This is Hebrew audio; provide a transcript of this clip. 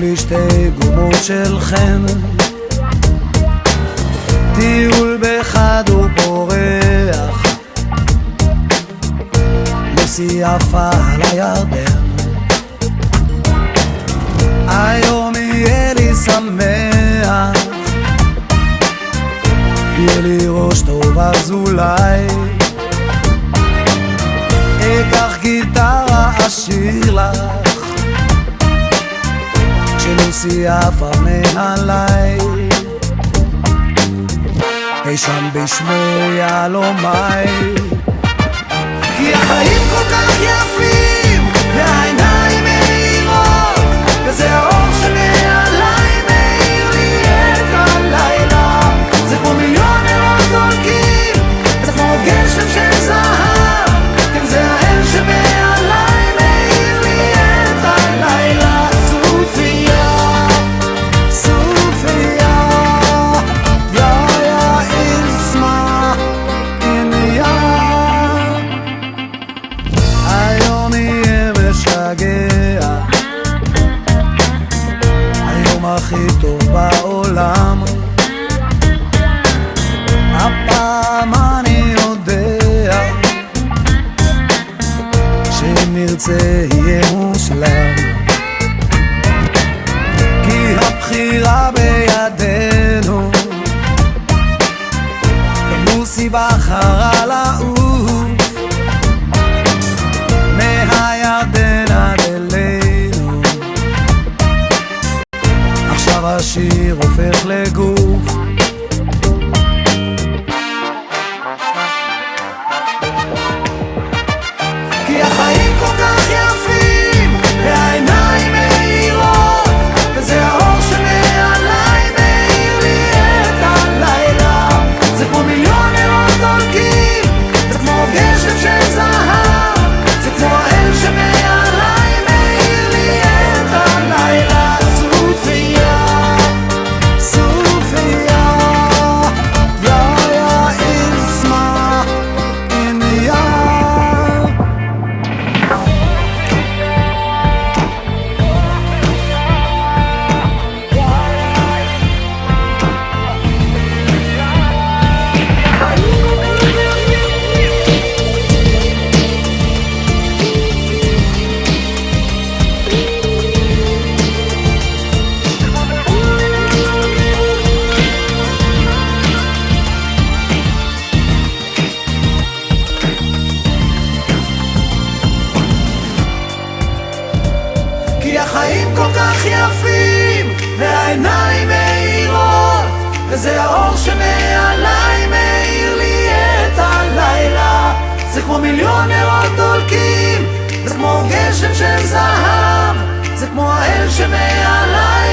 לי שתי גומות של חן, טיול בחד ופורח, לוסי יפה על הירדן. היום יהיה לי שמח, יהיה לי ראש טוב אז אולי אקח גיטרה אשיר לך כשלוסי יפה מעליי, אי שם בשמי יהלומי. כי החיים כל כך יפים והעיניים מאירות, וזה האור שמעליי מאיר לי את הלילה. זה כמו מיליון נרות דולקים, זה כמו גשם של זהב, כן זה האל שמעליי מאיר לי את הלילה. סופיה, סופיה, יא יא איסמה איניה. היום יהיה משגע, היום הכי טוב בעולם. הפעם אני יודע שאם נרצה יהיה מושלם, כי הבחירה בידינו. לוסי בחרה לעוף מהירדן עד אלינו, עכשיו השיר הופך לגוף. כי החיים כל כך יפים והעיניים מאירות, וזה האור שמעליי מאיר לי את הלילה. זה כמו מיליון נרות דולקים, זה כמו גשם של זהב, זה כמו האל שמעליי מאיר לי את הלילה. סופיה, סופיה, יא יא איסמה איניה. כי החיים כל כך יפים והעיניים מאירות, וזה האור שמעליי מאיר לי את הלילה. זה כמו מיליון נרות דולקים, זה כמו גשם של זהב, זה כמו האל שמעליי